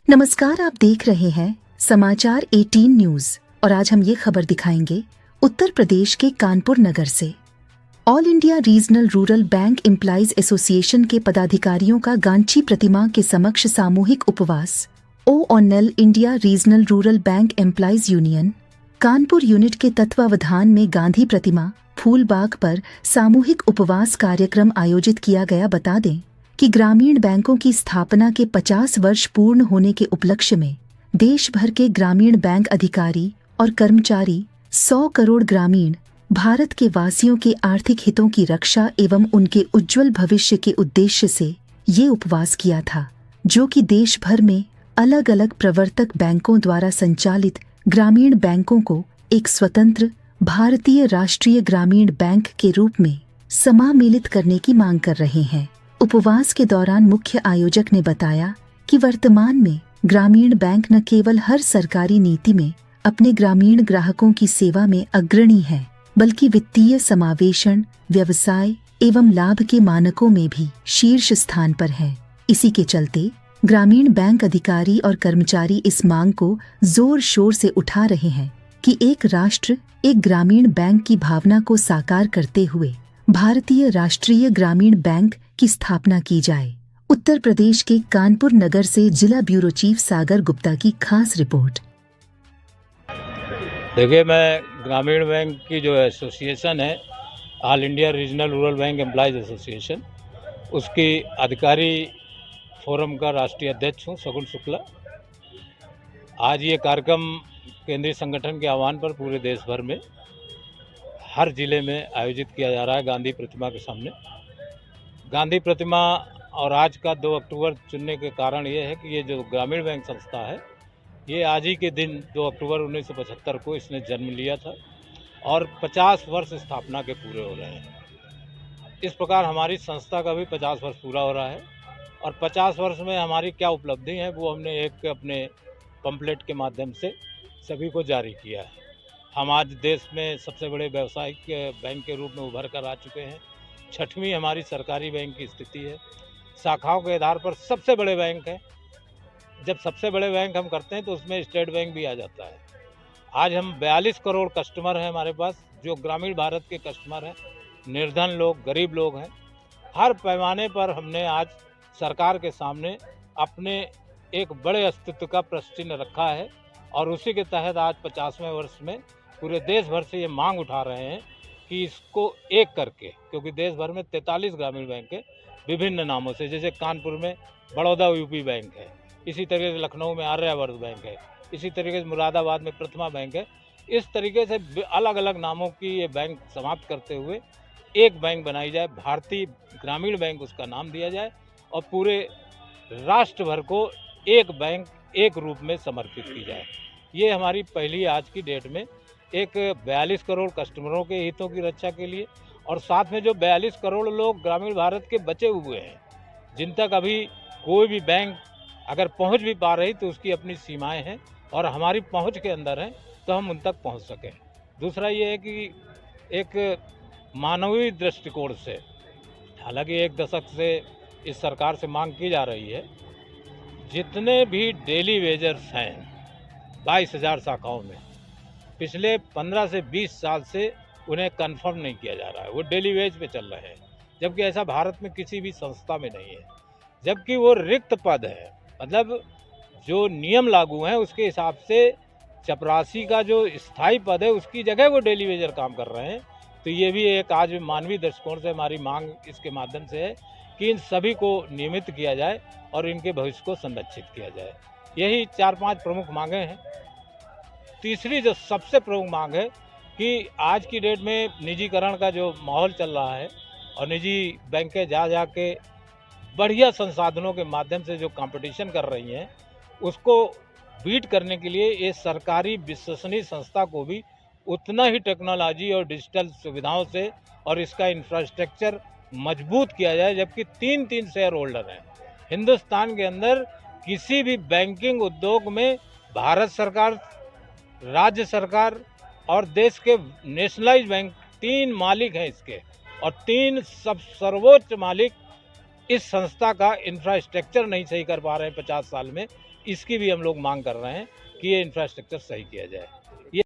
नमस्कार, आप देख रहे हैं समाचार 18 न्यूज और आज हम ये खबर दिखाएंगे उत्तर प्रदेश के कानपुर नगर से। All India regional rural bank employees association के पदाधिकारियों का गांची प्रतिमा के समक्ष सामूहिक उपवास। All India regional rural bank employees union Kanpur unit के तत्वावधान में गांधी प्रतिमा फूलबाग पर सामूहिक उपवास कार्यक्रम आयोजित किया गया। बता दें कि ग्रामीण बैंकों की स्थापना के 50 वर्ष पूर्ण होने के उपलक्ष्य में देश भर के ग्रामीण बैंक अधिकारी और कर्मचारी 100 करोड़ ग्रामीण भारत के वासियों के आर्थिक हितों की रक्षा एवं उनके उज्जवल भविष्य के उद्देश्य से ये उपवास किया था, जो कि देश भर में अलग अलग प्रवर्तक बैंकों द्वारा संचालित ग्रामीण बैंकों को एक स्वतंत्र भारतीय राष्ट्रीय ग्रामीण बैंक के रूप में समामेलित करने की मांग कर रहे हैं। उपवास के दौरान मुख्य आयोजक ने बताया कि वर्तमान में ग्रामीण बैंक न केवल हर सरकारी नीति में अपने ग्रामीण ग्राहकों की सेवा में अग्रणी है, बल्कि वित्तीय समावेशन, व्यवसाय एवं लाभ के मानकों में भी शीर्ष स्थान पर है। इसी के चलते ग्रामीण बैंक अधिकारी और कर्मचारी इस मांग को जोर शोर से उठा रहे हैं कि एक राष्ट्र एक ग्रामीण बैंक की भावना को साकार करते हुए भारतीय राष्ट्रीय ग्रामीण बैंक की स्थापना की जाए। उत्तर प्रदेश के कानपुर नगर से जिला ब्यूरो चीफ सागर गुप्ता की खास रिपोर्ट। देखिए, मैं ग्रामीण बैंक की जो एसोसिएशन है, all India regional rural bank employees association, उसकी अधिकारी फोरम का राष्ट्रीय अध्यक्ष हूँ, शगुन शुक्ला। आज ये कार्यक्रम केंद्रीय संगठन के आह्वान पर पूरे देश भर में हर जिले में आयोजित किया जा रहा है। गांधी प्रतिमा के सामने गांधी प्रतिमा और आज का 2 अक्टूबर चुनने के कारण ये है कि ये जो ग्रामीण बैंक संस्था है, ये आज ही के दिन 2 अक्टूबर 1975 को इसने जन्म लिया था और 50 वर्ष स्थापना के पूरे हो रहे हैं। इस प्रकार हमारी संस्था का भी 50 वर्ष पूरा हो रहा है और 50 वर्ष में हमारी क्या उपलब्धि है वो हमने एक अपने पंपलेट के माध्यम से सभी को जारी किया है। हम आज देश में सबसे बड़े व्यावसायिक बैंक के रूप में उभर कर आ चुके हैं। 6वीं हमारी सरकारी बैंक की स्थिति है। शाखाओं के आधार पर सबसे बड़े बैंक हैं। जब सबसे बड़े बैंक हम करते हैं तो उसमें स्टेट बैंक भी आ जाता है। आज हम 42 करोड़ कस्टमर हैं हमारे पास, जो ग्रामीण भारत के कस्टमर हैं, निर्धन लोग, गरीब लोग हैं। हर पैमाने पर हमने आज सरकार के सामने अपने एक बड़े अस्तित्व का प्रश्न रखा है और उसी के तहत आज 50वें वर्ष में पूरे देश भर से ये मांग उठा रहे हैं कि इसको एक करके, क्योंकि देश भर में 43 ग्रामीण बैंक है विभिन्न नामों से, जैसे कानपुर में बड़ौदा यूपी बैंक है, इसी तरीके से लखनऊ में आर्यावर्त बैंक है, इसी तरीके से मुरादाबाद में प्रथमा बैंक है। इस तरीके से अलग अलग नामों की ये बैंक समाप्त करते हुए एक बैंक बनाई जाए, भारतीय ग्रामीण बैंक उसका नाम दिया जाए और पूरे राष्ट्र भर को एक बैंक एक रूप में समर्पित की जाए। ये हमारी पहली आज की डेट में एक 42 करोड़ कस्टमरों के हितों की रक्षा के लिए और साथ में जो 42 करोड़ लोग ग्रामीण भारत के बचे हुए हैं, जिन तक अभी कोई भी बैंक अगर पहुंच भी पा रही तो उसकी अपनी सीमाएं हैं और हमारी पहुंच के अंदर है तो हम उन तक पहुंच सकें। दूसरा ये है कि एक मानवीय दृष्टिकोण से, हालांकि 1 दशक से इस सरकार से मांग की जा रही है, जितने भी डेली वेजर्स हैं 22,000 शाखाओं में, पिछले 15 से 20 साल से उन्हें कंफर्म नहीं किया जा रहा है। वो डेली वेज पे चल रहे हैं, जबकि ऐसा भारत में किसी भी संस्था में नहीं है। जबकि वो रिक्त पद है, मतलब जो नियम लागू हैं उसके हिसाब से चपरासी का जो स्थायी पद है उसकी जगह वो डेली वेजर काम कर रहे हैं। तो ये भी एक आज मानवीय दृष्टिकोण से हमारी मांग इसके माध्यम से है कि इन सभी को नियमित किया जाए और इनके भविष्य को संरक्षित किया जाए। यही 4-5 प्रमुख मांगें हैं। तीसरी जो सबसे प्रमुख मांग है कि आज की डेट में निजीकरण का जो माहौल चल रहा है और निजी बैंकें जा के बढ़िया संसाधनों के माध्यम से जो कंपटीशन कर रही हैं, उसको बीट करने के लिए ये सरकारी विश्वसनीय संस्था को भी उतना ही टेक्नोलॉजी और डिजिटल सुविधाओं से और इसका इंफ्रास्ट्रक्चर मजबूत किया जाए। जबकि 3 शेयर होल्डर हैं हिंदुस्तान के अंदर। किसी भी बैंकिंग उद्योग में भारत सरकार, राज्य सरकार और देश के नेशनलाइज बैंक 3 मालिक हैं इसके, और 3 सब सर्वोच्च मालिक इस संस्था का इंफ्रास्ट्रक्चर नहीं सही कर पा रहे हैं 50 साल में, इसकी भी हम लोग मांग कर रहे हैं कि ये इंफ्रास्ट्रक्चर सही किया जाए।